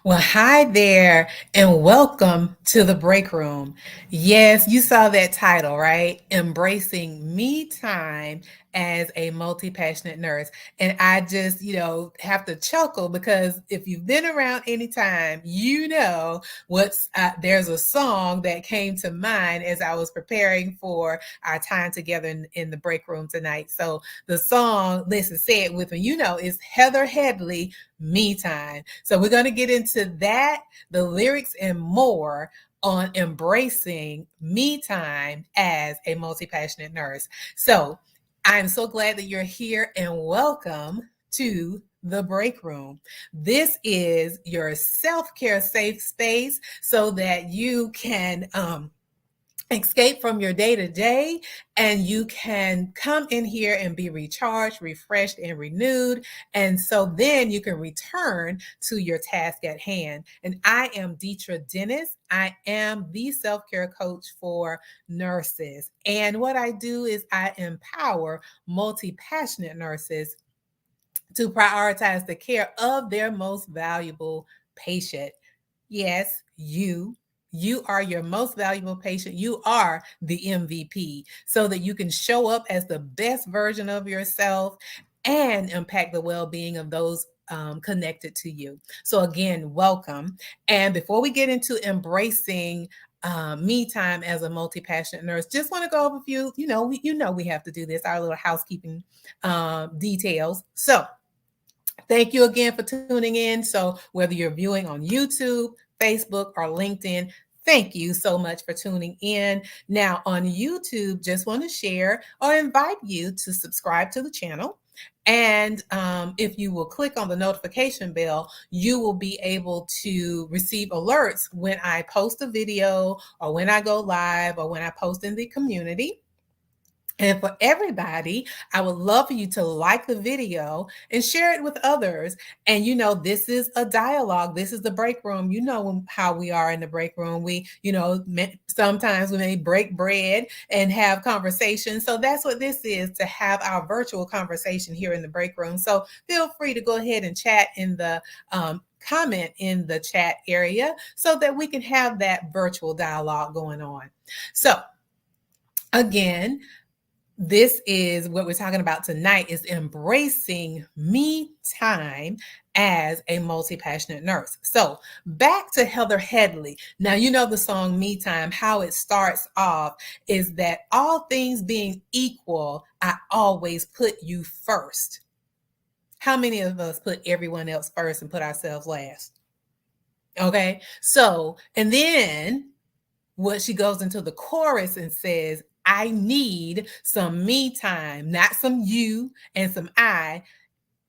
Well, hi there, and welcome to the break room. Yes, you saw that title, right? Embracing me time as a multi passionate nurse. And I just, have to chuckle because if you've been around any time, there's a song that came to mind as I was preparing for our time together in the break room tonight. So the song, listen, say it with me, is Heather Headley, Me Time. So we're going to get into that, the lyrics, and more on embracing me time as a multi passionate nurse. So I'm so glad that you're here and welcome to the break room. This is your self care safe space so that you can escape from your day to day and you can come in here and be recharged, refreshed, and renewed. And so then you can return to your task at hand. And I am Deetra Dennis. I am the self-care coach for nurses. And what I do is I empower multi-passionate nurses to prioritize the care of their most valuable patient. Yes, you are your most valuable patient. You are the MVP so that you can show up as the best version of yourself and impact the well-being of those connected to you. So again, welcome. And before we get into embracing me time as a multi-passionate nurse, just want to go over a few, we have to do this, our little housekeeping details. So thank you again for tuning in. So whether you're viewing on YouTube, Facebook, or LinkedIn, thank you so much for tuning in. Now on YouTube, just want to share or invite you to subscribe to the channel. And if you will click on the notification bell, you will be able to receive alerts when I post a video or when I go live or when I post in the community. And for everybody, I would love for you to like the video and share it with others. And this is a dialogue. This is the break room. You know how we are in the break room. We, sometimes we may break bread and have conversations. So that's what this is, to have our virtual conversation here in the break room. So feel free to go ahead and chat in the comment in the chat area so that we can have that virtual dialogue going on. So again, this is what we're talking about tonight, is embracing me time as a multi-passionate nurse. So back to Heather Headley. Now, the song Me Time, how it starts off is that all things being equal, I always put you first. How many of us put everyone else first and put ourselves last? Okay. So, and then what she goes into the chorus and says, I need some me time, not some you and some I,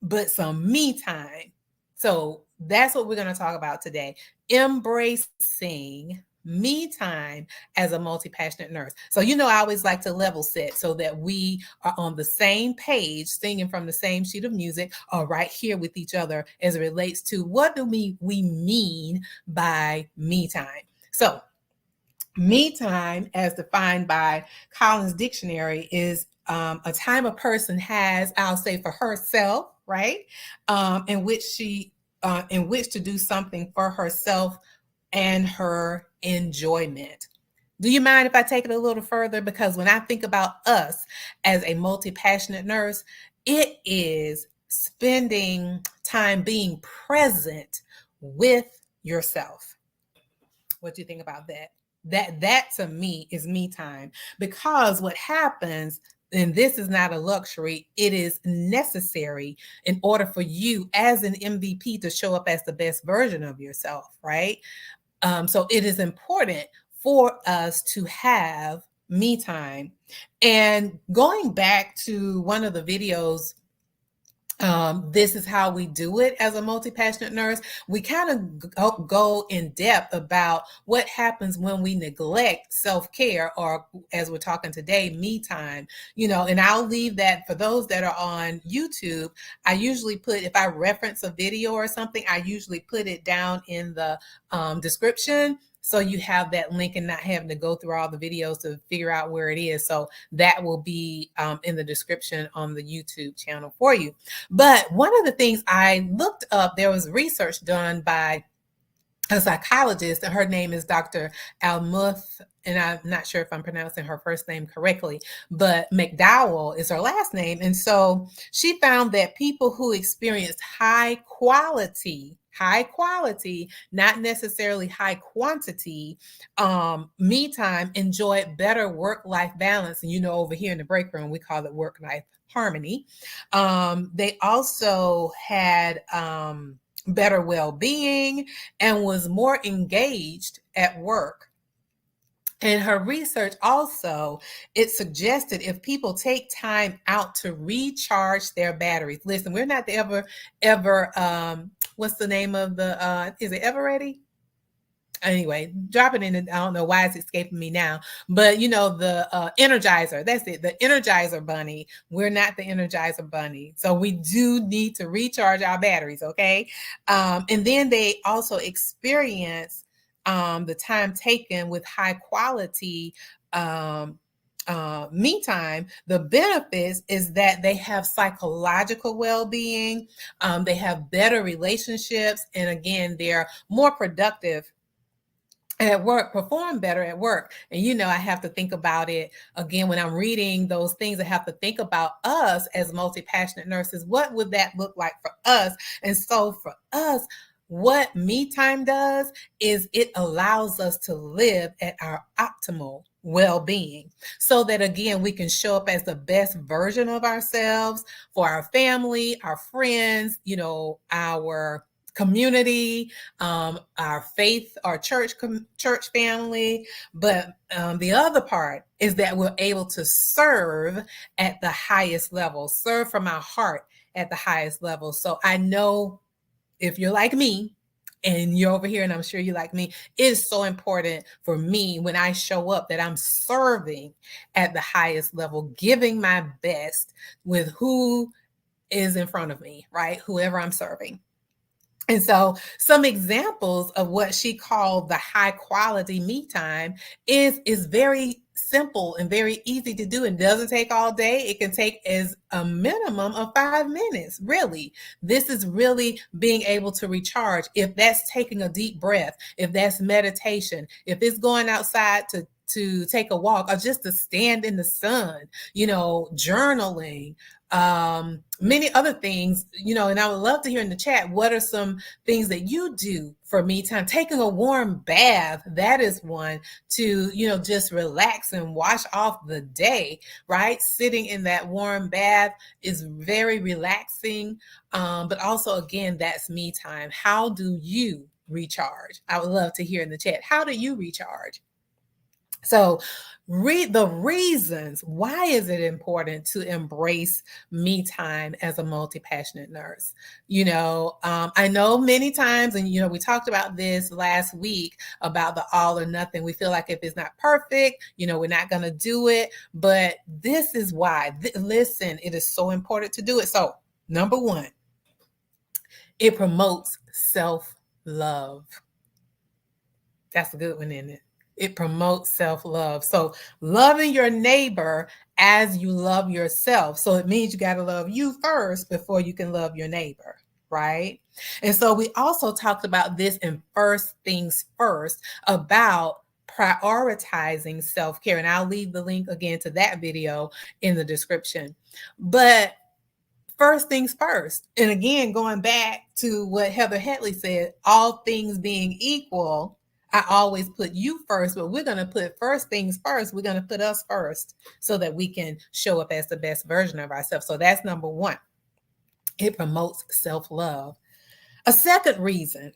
but some me time. So that's what we're going to talk about today. Embracing me time as a multi-passionate nurse. So, I always like to level set so that we are on the same page, singing from the same sheet of music, or right here with each other as it relates to what do we mean by me time. So, me time, as defined by Collins Dictionary, is a time a person has, I'll say, for herself, right? In which to do something for herself and her enjoyment. Do you mind if I take it a little further? Because when I think about us as a multi-passionate nurse, it is spending time being present with yourself. What do you think about that? That to me is me time, because what happens, and this is not a luxury, it is necessary in order for you as an MVP to show up as the best version of yourself, right? So it is important for us to have me time. And going back to one of the videos, this is how we do it as a multi-passionate nurse. We kind of go in depth about what happens when we neglect self-care, or as we're talking today, me time, and I'll leave that for those that are on YouTube. I usually put, if I reference a video or something, I usually put it down in the description, so you have that link and not having to go through all the videos to figure out where it is. So that will be in the description on the YouTube channel for you. But one of the things I looked up, there was research done by a psychologist, and her name is Dr. Almuth, and I'm not sure if I'm pronouncing her first name correctly, but McDowell is her last name. And so she found that people who experienced high quality, not necessarily high quantity, me time enjoyed better work-life balance. And over here in the break room, we call it work-life harmony. They also had better well-being and was more engaged at work. And her research also, it suggested if people take time out to recharge their batteries. Listen, we're not ever, what's the name of is it Ever Ready? Anyway, drop it in. I don't know why it's escaping me now, but the Energizer. That's it. The Energizer Bunny. We're not the Energizer Bunny, so we do need to recharge our batteries. Okay, and then they also experience the time taken with high quality. Me time, the benefits is that they have psychological well-being, they have better relationships, and again, they're more productive at work, perform better at work. And I have to think about it again when I'm reading those things. I have to think about us as multi-passionate nurses. What would that look like for us? And so for us, what me time does is it allows us to live at our optimal well-being, so that again we can show up as the best version of ourselves for our family, our friends, our community, our faith, our church family. But the other part is that we're able to serve at the highest level, serve from our heart at the highest level. So I know if you're like me, and you're over here, and I'm sure you like me, it is so important for me when I show up that I'm serving at the highest level, giving my best with who is in front of me, right? Whoever I'm serving. And so some examples of what she called the high quality me time is very simple and very easy to do. It doesn't take all day. It can take as a minimum of 5 minutes. Really, this is really being able to recharge. If that's taking a deep breath, if that's meditation, if it's going outside to take a walk, or just to stand in the sun, journaling, many other things, and I would love to hear in the chat, what are some things that you do for me time? Taking a warm bath, that is one to, just relax and wash off the day, right? Sitting in that warm bath is very relaxing. But also, again, that's me time. How do you recharge? I would love to hear in the chat. How do you recharge? So read the reasons. Why is it important to embrace me time as a multi-passionate nurse? I know many times, and we talked about this last week about the all or nothing. We feel like if it's not perfect, we're not going to do it. But this is why. Listen, it is so important to do it. So, number one, it promotes self-love. That's a good one, isn't it? It promotes self-love. So loving your neighbor as you love yourself. So it means you got to love you first before you can love your neighbor, right? And so we also talked about this in First Things First about prioritizing self-care. And I'll leave the link again to that video in the description. But first things first. And again, going back to what Heather Headley said, all things being equal, I always put you first, but we're going to put first things first. We're going to put us first so that we can show up as the best version of ourselves. So that's number one. It promotes self-love. A second reason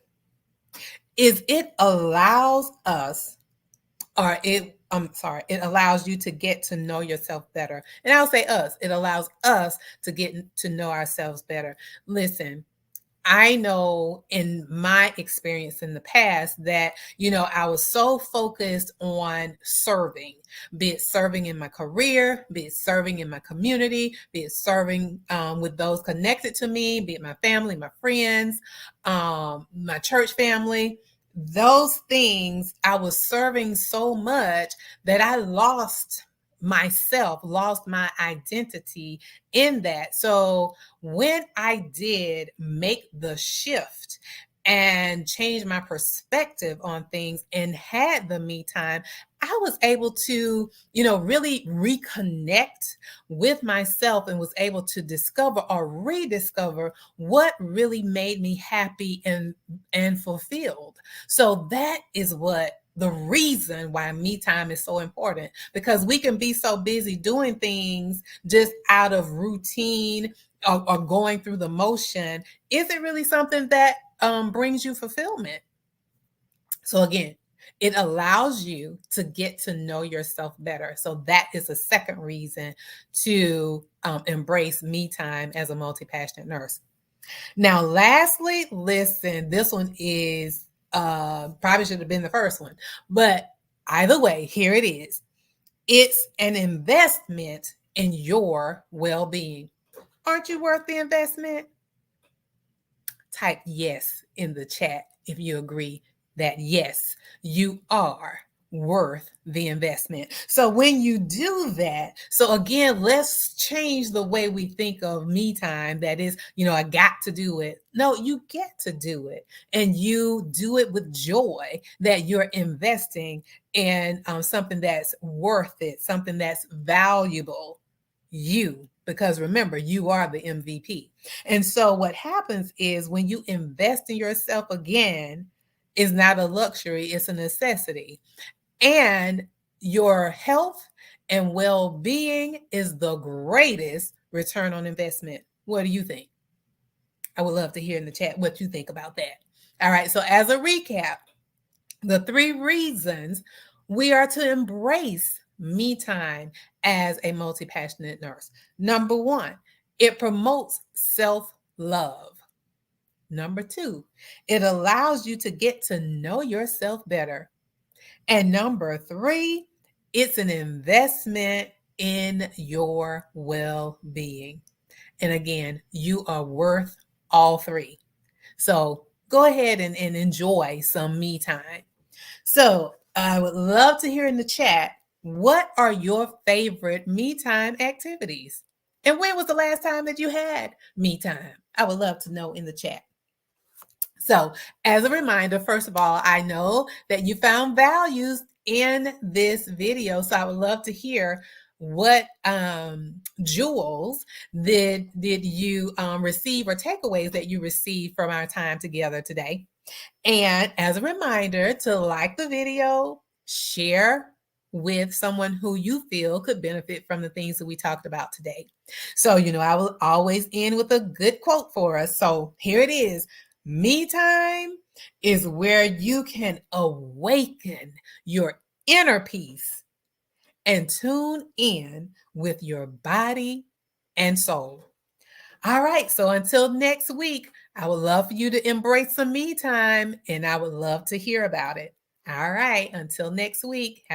is it allows us, it allows you to get to know yourself better. And I'll say us. It allows us to get to know ourselves better. Listen, I know in my experience in the past that, I was so focused on serving, be it serving in my career, be it serving in my community, be it serving with those connected to me, be it my family, my friends, my church family. Those things, I was serving so much that I lost myself, lost my identity in that. So when I did make the shift and changed my perspective on things and had the me time, I was able to, really reconnect with myself and was able to discover or rediscover what really made me happy and fulfilled. So that is what the reason why me time is so important, because we can be so busy doing things just out of routine or going through the motion. Is it really something that brings you fulfillment? So again, it allows you to get to know yourself better. So that is a second reason to embrace me time as a multi-passionate nurse. Now, lastly, listen, this one is probably should have been the first one, but either way, here it is. It's an investment in your well-being. Aren't you worth the investment? Type yes in the chat if you agree that yes, you are worth the investment. So when you do that, so again, let's change the way we think of me time. That is, I got to do it. No, you get to do it, and you do it with joy that you're investing in something that's worth it, something that's valuable. Because remember, you are the MVP. And so what happens is when you invest in yourself again, is not a luxury, it's a necessity. And your health and well-being is the greatest return on investment. What do you think? I would love to hear in the chat what you think about that. All right, so as a recap, the 3 reasons we are to embrace me time as a multi-passionate nurse. Number 1, it promotes self-love. Number 2, it allows you to get to know yourself better. And number 3, it's an investment in your well-being. And again, you are worth all 3. So go ahead and enjoy some me time. So I would love to hear in the chat, what are your favorite me time activities? And when was the last time that you had me time? I would love to know in the chat. So as a reminder, first of all, I know that you found values in this video. So I would love to hear what jewels did you receive, or takeaways that you received from our time together today. And as a reminder to like the video, share with someone who you feel could benefit from the things that we talked about today. So, I will always end with a good quote for us. So here it is. Me time is where you can awaken your inner peace and tune in with your body and soul. All right, so until next week, I would love for you to embrace some me time, and I would love to hear about it. All right, until next week, have